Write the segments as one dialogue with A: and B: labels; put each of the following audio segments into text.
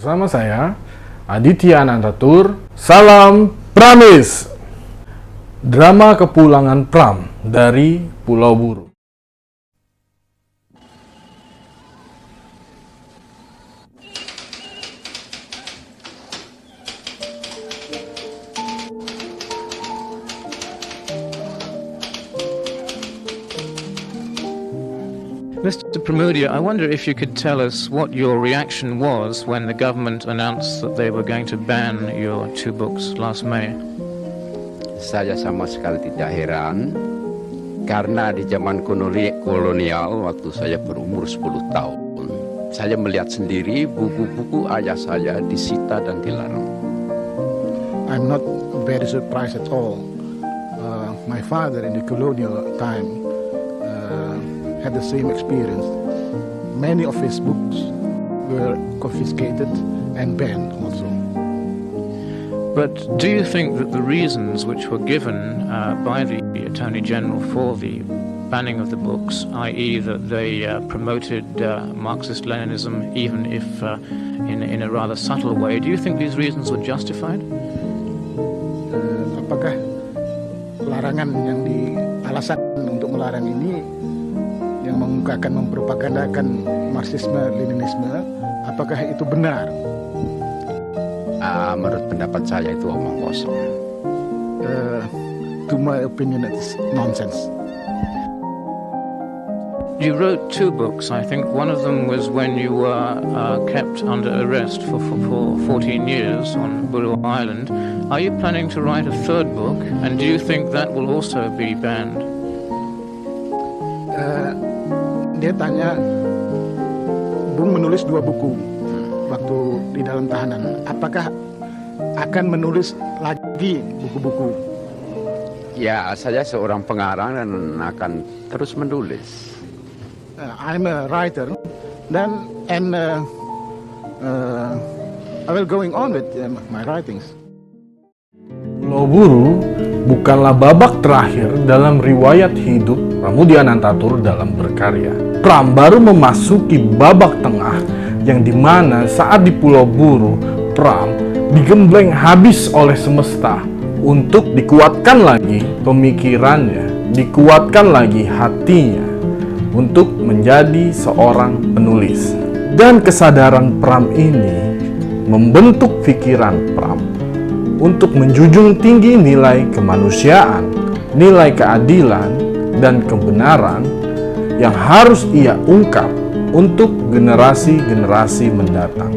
A: Bersama saya, Aditya Anantatur, salam Pramis! Drama kepulangan Pram dari Pulau Buru.
B: Mr. Pramudia, I wonder if you could tell us what your reaction was when the government announced that they were going to ban your two books last May.
C: Saya sama sekali tidak heran, karena di zaman kolonial waktu saya berumur 10 tahun, saya melihat sendiri buku-buku ayah saya disita dan dilarang.
D: I'm not very surprised at all. My father in the colonial time had the same experience. Many of his books were confiscated and banned also.
B: But do you think that the reasons which were given by the Attorney General for the banning of the books, i.e. that they promoted Marxist-Leninism even if in a rather subtle way, do you think these reasons were justified?
D: Apakah larangan yang alasan untuk melarang ini yang mengungkapkan, mempropagandakan Marxisme-Leninisme, apakah itu benar?
C: Menurut pendapat saya itu omong kosong.
D: To my opinion, it's nonsense.
B: You wrote two books, I think. One of them was when you were kept under arrest for 14 years on Buru Island. Are you planning to write a third book, and do you think that will also be banned?
D: Dia tanya, Bung menulis 2 buku waktu di dalam tahanan. Apakah akan menulis lagi buku-buku?
C: Ya, saya seorang pengarang dan akan terus menulis.
D: I'm a writer, and I will going on with my writings.
A: Pulau Buru bukanlah babak terakhir dalam riwayat hidup Pramudia Anantatur dalam berkarya. Pram baru memasuki babak tengah yang dimana saat di Pulau Buru, Pram digembleng habis oleh semesta untuk dikuatkan lagi pemikirannya, dikuatkan lagi hatinya untuk menjadi seorang penulis. Dan kesadaran Pram ini membentuk pikiran Pram untuk menjunjung tinggi nilai kemanusiaan, nilai keadilan, dan kebenaran yang harus ia ungkap untuk generasi-generasi mendatang.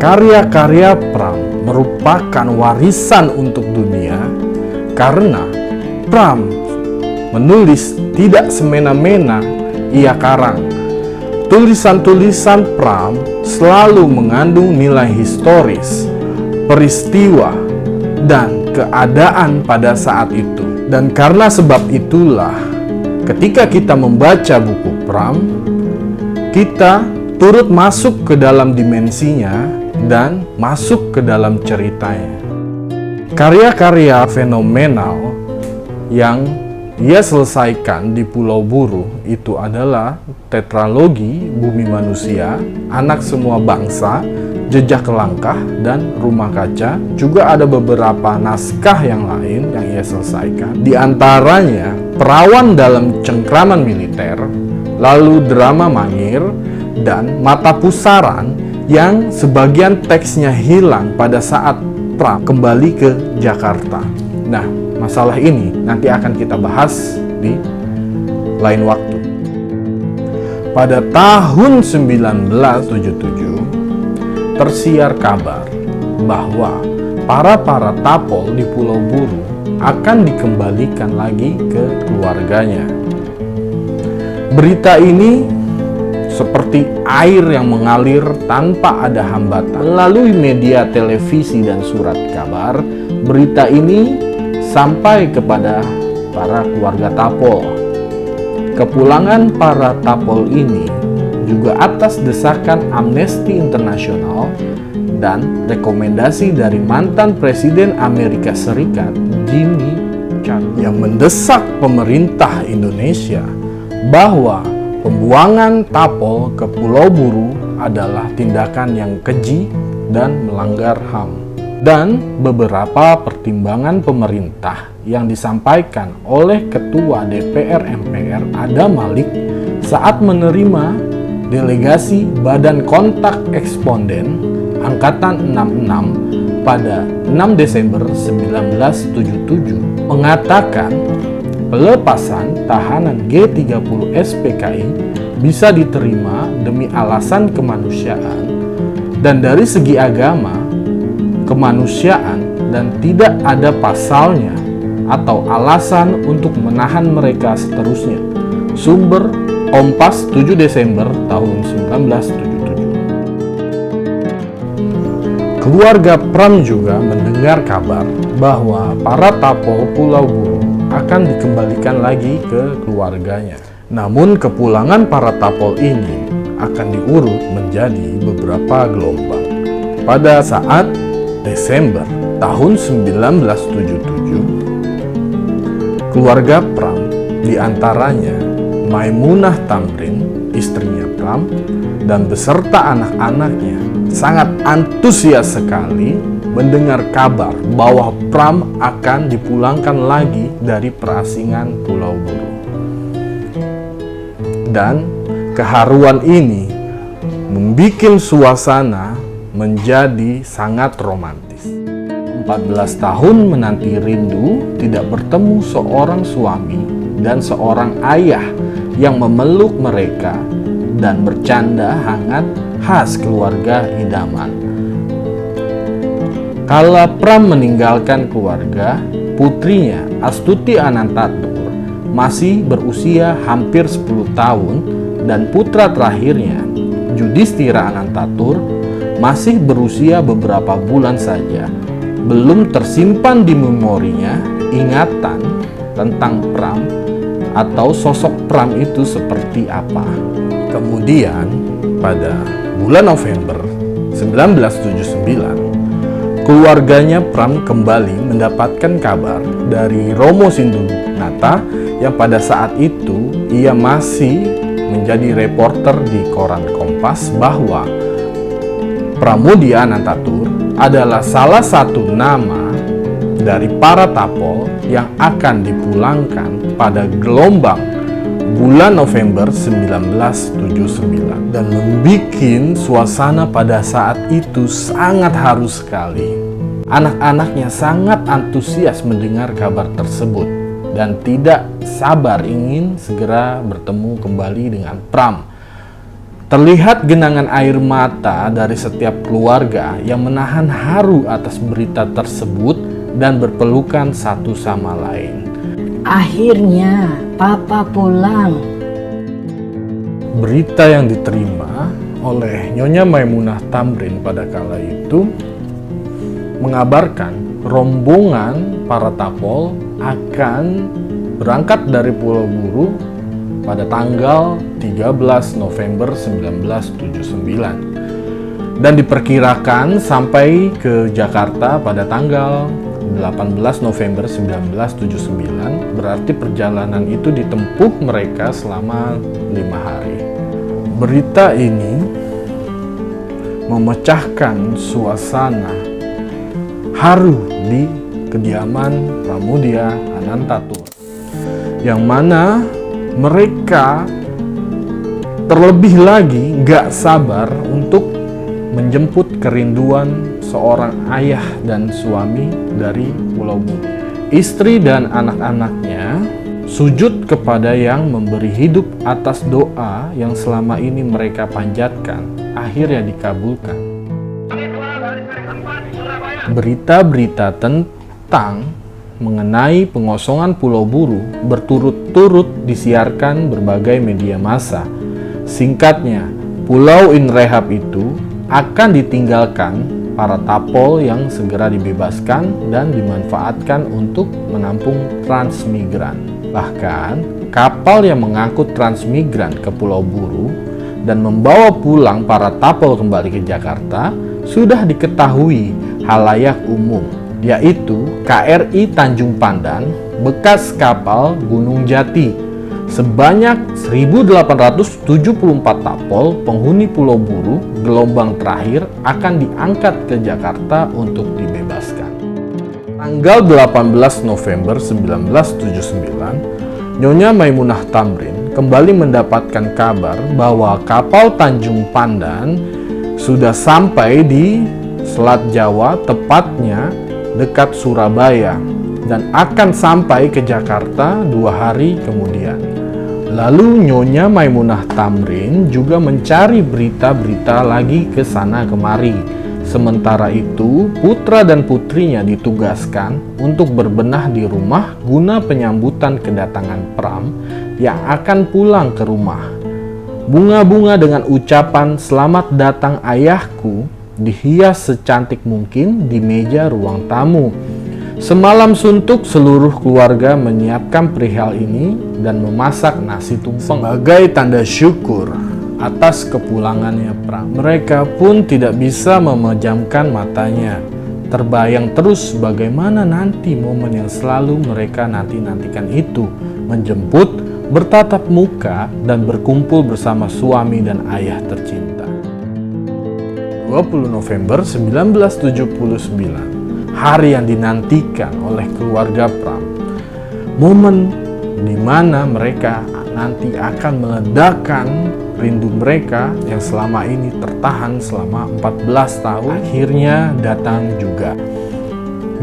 A: Karya-karya Pram merupakan warisan untuk dunia karena Pram menulis tidak semena-mena ia karang. Tulisan-tulisan Pram selalu mengandung nilai historis, peristiwa, dan keadaan pada saat itu. Dan karena sebab itulah, ketika kita membaca buku Pram, kita turut masuk ke dalam dimensinya dan masuk ke dalam ceritanya. Karya-karya fenomenal yang ia selesaikan di Pulau Buru itu adalah tetralogi Bumi Manusia, Anak Semua Bangsa, Jejak Langkah, dan Rumah Kaca. Juga ada beberapa naskah yang lain yang ia selesaikan. Di antaranya Perawan dalam Cengkraman Militer, lalu Drama Mangir, dan Mata Pusaran yang sebagian teksnya hilang pada saat Pram kembali ke Jakarta. Nah, masalah ini nanti akan kita bahas di lain waktu. Pada tahun 1977 tersiar kabar bahwa para tapol di Pulau Buru akan dikembalikan lagi ke keluarganya. Berita ini seperti air yang mengalir tanpa ada hambatan. Melalui media televisi dan surat kabar, berita ini sampai kepada para keluarga tapol. Kepulangan para tapol ini juga atas desakan Amnesty International dan rekomendasi dari mantan Presiden Amerika Serikat Jimmy Carter yang mendesak pemerintah Indonesia bahwa pembuangan tapol ke Pulau Buru adalah tindakan yang keji dan melanggar HAM. Dan beberapa pertimbangan pemerintah yang disampaikan oleh Ketua DPR MPR Adam Malik saat menerima delegasi Badan Kontak Eksponden Angkatan 66 pada 6 Desember 1977 mengatakan pelepasan tahanan G30 SPKI bisa diterima demi alasan kemanusiaan dan dari segi agama, kemanusiaan, dan tidak ada pasalnya atau alasan untuk menahan mereka seterusnya. Sumber Kompas 7 Desember tahun 1977. Keluarga Pram juga mendengar kabar bahwa para tapol Pulau Buru akan dikembalikan lagi ke keluarganya. Namun kepulangan para tapol ini akan diurut menjadi beberapa gelombang. Pada saat Desember tahun 1977, keluarga Pram, diantaranya Maimunah Tamrin, istrinya Pram, dan beserta anak-anaknya, sangat antusias sekali mendengar kabar bahwa Pram akan dipulangkan lagi dari perasingan Pulau Buru. Dan keharuan ini membuat suasana menjadi sangat romantis. 14 tahun menanti rindu tidak bertemu seorang suami dan seorang ayah yang memeluk mereka dan bercanda hangat khas keluarga idaman. Kala Pram meninggalkan keluarga, putrinya Astuti Anantatur masih berusia hampir 10 tahun dan putra terakhirnya Yudhistira Anantatur masih berusia beberapa bulan saja. Belum tersimpan di memorinya ingatan tentang Pram atau sosok Pram itu seperti apa. Kemudian pada bulan November 1979, keluarganya Pram kembali mendapatkan kabar dari Romo Sindunata yang pada saat itu ia masih menjadi reporter di koran Kompas bahwa Pramudia Anantatur adalah salah satu nama dari para tapol yang akan dipulangkan pada gelombang bulan November 1979 dan membuat suasana pada saat itu sangat haru sekali. Anak-anaknya sangat antusias mendengar kabar tersebut dan tidak sabar ingin segera bertemu kembali dengan Pram. Terlihat genangan air mata dari setiap keluarga yang menahan haru atas berita tersebut dan berpelukan satu sama lain.
E: Akhirnya Papa pulang.
A: Berita yang diterima oleh Nyonya Maimunah Tamrin pada kala itu mengabarkan rombongan para tapol akan berangkat dari Pulau Buru pada tanggal 13 November 1979 dan diperkirakan sampai ke Jakarta pada tanggal 18 November 1979, berarti perjalanan itu ditempuh mereka selama 5 hari. Berita ini memecahkan suasana haru di kediaman Pramudia Anantatur, yang mana mereka terlebih lagi gak sabar untuk menjemput kerinduan seorang ayah dan suami dari Pulau Buru. Istri dan anak-anaknya sujud kepada yang memberi hidup atas doa yang selama ini mereka panjatkan, akhirnya dikabulkan. Berita-berita tentang mengenai pengosongan Pulau Buru berturut-turut disiarkan berbagai media massa. Singkatnya, Pulau Inrehab itu akan ditinggalkan para tapol yang segera dibebaskan dan dimanfaatkan untuk menampung transmigran. Bahkan, kapal yang mengangkut transmigran ke Pulau Buru dan membawa pulang para tapol kembali ke Jakarta sudah diketahui halayak umum, yaitu KRI Tanjung Pandan bekas kapal Gunung Jati Sebanyak 1.874 tapol penghuni Pulau Buru gelombang terakhir akan diangkat ke Jakarta untuk dibebaskan. Tanggal 18 November 1979, Nyonya Maimunah Tamrin kembali mendapatkan kabar bahwa kapal Tanjung Pandan sudah sampai di Selat Jawa, tepatnya dekat Surabaya, dan akan sampai ke Jakarta 2 hari kemudian. Lalu Nyonya Maimunah Tamrin juga mencari berita-berita lagi ke sana kemari. Sementara itu, putra dan putrinya ditugaskan untuk berbenah di rumah guna penyambutan kedatangan Pram yang akan pulang ke rumah. Bunga-bunga dengan ucapan "Selamat datang ayahku" dihias secantik mungkin di meja ruang tamu. Semalam suntuk seluruh keluarga menyiapkan perihal ini dan memasak nasi tumpeng sebagai tanda syukur atas kepulangannya Pram. Mereka pun tidak bisa memejamkan matanya. Terbayang terus bagaimana nanti momen yang selalu mereka nantikan itu, menjemput, bertatap muka, dan berkumpul bersama suami dan ayah tercinta. 20 November 1979, hari yang dinantikan oleh keluarga Pram. Momen di mana mereka nanti akan meledakkan rindu mereka yang selama ini tertahan selama 14 tahun. Akhirnya datang juga.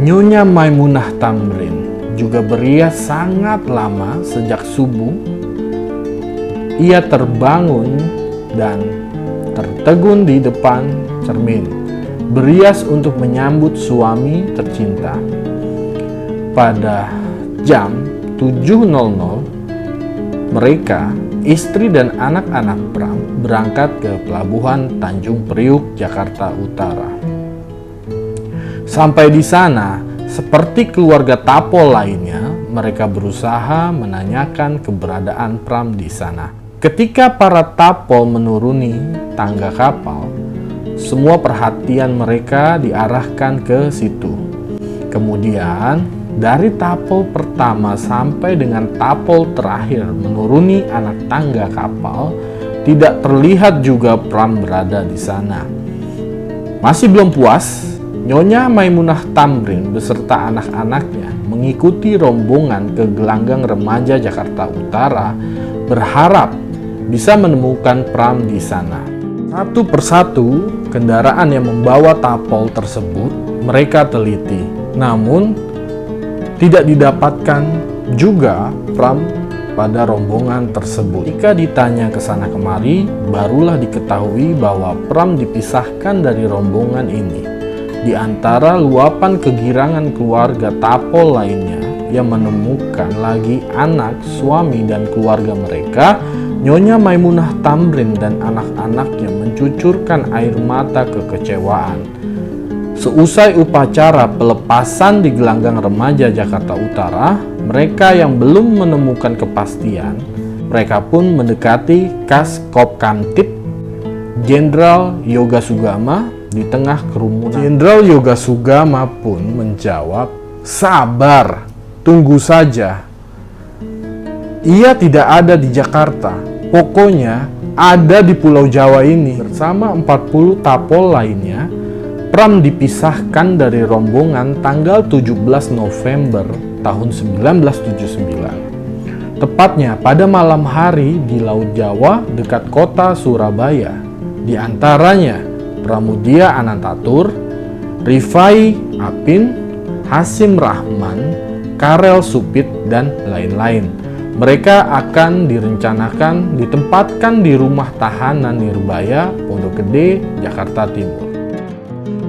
A: Nyonya Maimunah Tamrin juga berias sangat lama sejak subuh. Ia terbangun dan tertegun di depan cermin, berias untuk menyambut suami tercinta. Pada jam 7.00, mereka, istri dan anak-anak Pram, berangkat ke Pelabuhan Tanjung Priuk, Jakarta Utara. Sampai di sana, seperti keluarga tapol lainnya, mereka berusaha menanyakan keberadaan Pram di sana. Ketika para tapol menuruni tangga kapal, semua perhatian mereka diarahkan ke situ. Kemudian, dari tapol pertama sampai dengan tapol terakhir menuruni anak tangga kapal, tidak terlihat juga Pram berada di sana. Masih belum puas, Nyonya Maimunah Tamrin beserta anak-anaknya mengikuti rombongan ke Gelanggang Remaja Jakarta Utara, berharap bisa menemukan Pram di sana. Satu persatu kendaraan yang membawa tapol tersebut mereka teliti, namun tidak didapatkan juga Pram pada rombongan tersebut. Jika ditanya ke sana kemari, barulah diketahui bahwa Pram dipisahkan dari rombongan ini. Di antara luapan kegirangan keluarga tapol lainnya yang menemukan lagi anak, suami, dan keluarga mereka, Nyonya Maimunah Tamrin dan anak-anaknya mencucurkan air mata kekecewaan. Seusai upacara pelepasan di Gelanggang Remaja Jakarta Utara, mereka yang belum menemukan kepastian, mereka pun mendekati Kas Kopkamtib Jenderal Yoga Sugama di tengah kerumunan. Jenderal Yoga Sugama pun menjawab, "Sabar, tunggu saja. Ia tidak ada di Jakarta. Pokoknya ada di Pulau Jawa ini." Bersama 40 tapol lainnya, Pram dipisahkan dari rombongan tanggal 17 November tahun 1979. Tepatnya pada malam hari di Laut Jawa dekat kota Surabaya. Di antaranya Pramudia Anantatur, Rifai Apin, Hasim Rahman, Karel Supit, dan lain-lain. Mereka akan direncanakan ditempatkan di rumah tahanan Nirbaya, Pondok Gede, Jakarta Timur.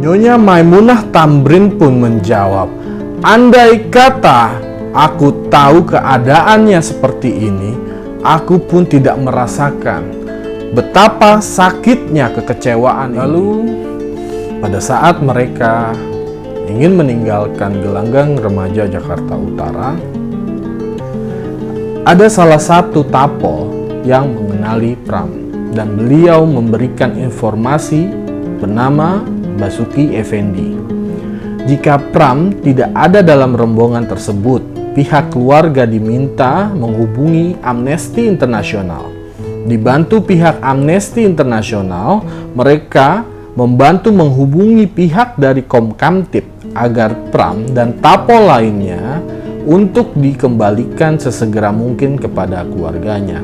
A: Nyonya Maimunah Tamrin pun menjawab, "Andai kata aku tahu keadaannya seperti ini, aku pun tidak merasakan betapa sakitnya kekecewaan." Lalu, pada saat mereka ingin meninggalkan Gelanggang Remaja Jakarta Utara, ada salah satu tapol yang mengenali Pram dan beliau memberikan informasi bernama Basuki Effendi. Jika Pram tidak ada dalam rombongan tersebut, pihak keluarga diminta menghubungi Amnesty International. Dibantu pihak Amnesty International, mereka membantu menghubungi pihak dari Komkamtib agar Pram dan Tapol lainnya untuk dikembalikan sesegera mungkin kepada keluarganya.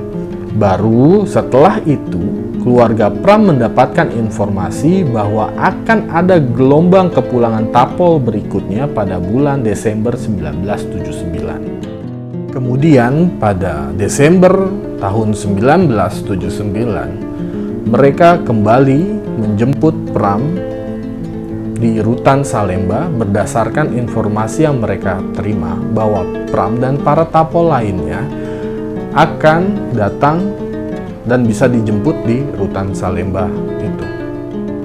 A: Baru setelah itu, keluarga Pram mendapatkan informasi bahwa akan ada gelombang kepulangan Tapol berikutnya pada bulan Desember 1979. Kemudian pada Desember tahun 1979, mereka kembali menjemput Pram di Rutan Salemba berdasarkan informasi yang mereka terima bahwa Pram dan para Tapol lainnya akan datang dan bisa dijemput di Rutan Salemba itu.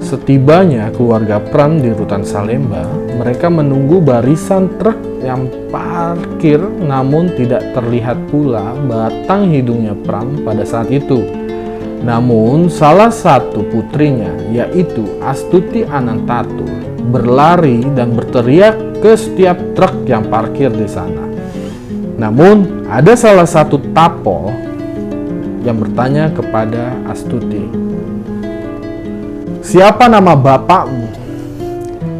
A: Setibanya keluarga Pram di Rutan Salemba, mereka menunggu barisan truk yang parkir, namun tidak terlihat pula batang hidungnya Pram pada saat itu. Namun salah satu putrinya, yaitu Astuti Anantatur, berlari dan berteriak ke setiap truk yang parkir di sana. Namun ada salah satu Tapol yang bertanya kepada Astuti, "Siapa nama bapakmu?"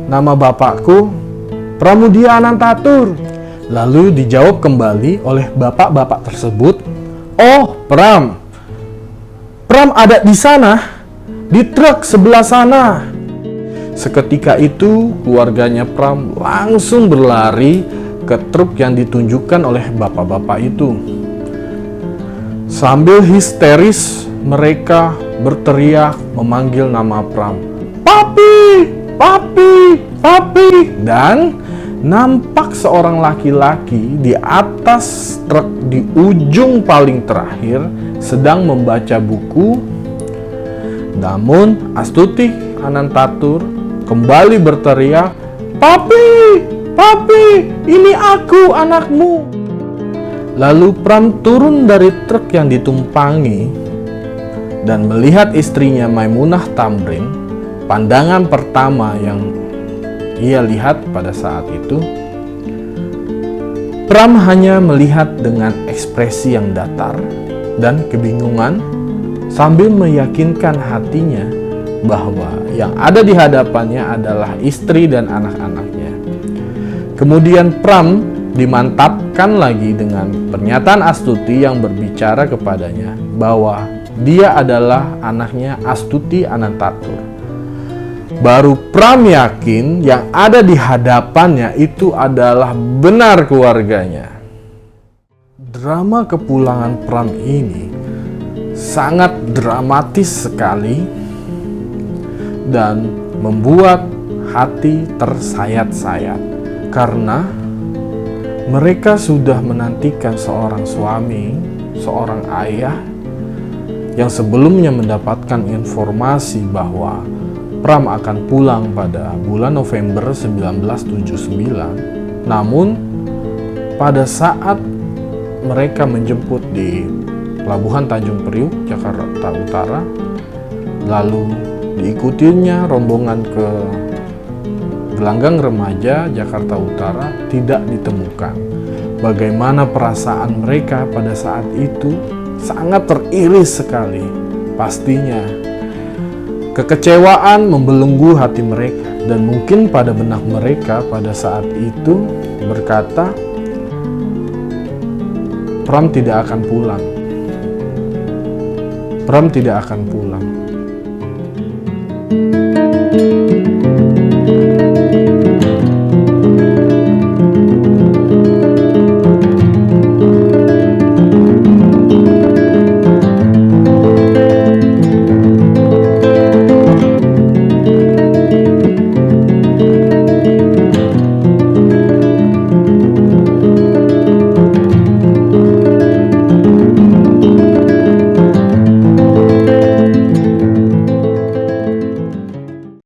A: "Nama bapakku Pramudia Anantatur." Lalu dijawab kembali oleh bapak-bapak tersebut, "Oh, Pram ada di sana, di truk sebelah sana." Seketika itu keluarganya Pram langsung berlari ke truk yang ditunjukkan oleh bapak-bapak itu. Sambil histeris, mereka berteriak memanggil nama Pram, "Papi, papi, papi!" Dan nampak seorang laki-laki di atas truk di ujung paling terakhir sedang membaca buku. Namun Astuti Anantatur kembali berteriak, "Papi, papi, ini aku, anakmu." Lalu Pram turun dari truk yang ditumpangi dan melihat istrinya Maimunah Tamrin. Pandangan pertama yang ia lihat pada saat itu, Pram hanya melihat dengan ekspresi yang datar dan kebingungan sambil meyakinkan hatinya bahwa yang ada di hadapannya adalah istri dan anak-anaknya. Kemudian Pram dimantapkan lagi dengan pernyataan Astuti yang berbicara kepadanya bahwa dia adalah anaknya Astuti Anantatur. Baru Pram yakin yang ada di hadapannya itu adalah benar keluarganya. Drama kepulangan Pram ini sangat dramatis sekali dan membuat hati tersayat-sayat karena mereka sudah menantikan seorang suami, seorang ayah yang sebelumnya mendapatkan informasi bahwa Pram akan pulang pada bulan November 1979. Namun pada saat mereka menjemput di Pelabuhan Tanjung Priuk, Jakarta Utara, lalu diikutinya rombongan ke Gelanggang Remaja, Jakarta Utara, tidak ditemukan. Bagaimana perasaan mereka pada saat itu? Sangat teriris sekali. Pastinya kekecewaan membelenggu hati mereka, dan mungkin pada benak mereka pada saat itu berkata, Pram tidak akan pulang. Pram tidak akan pulang.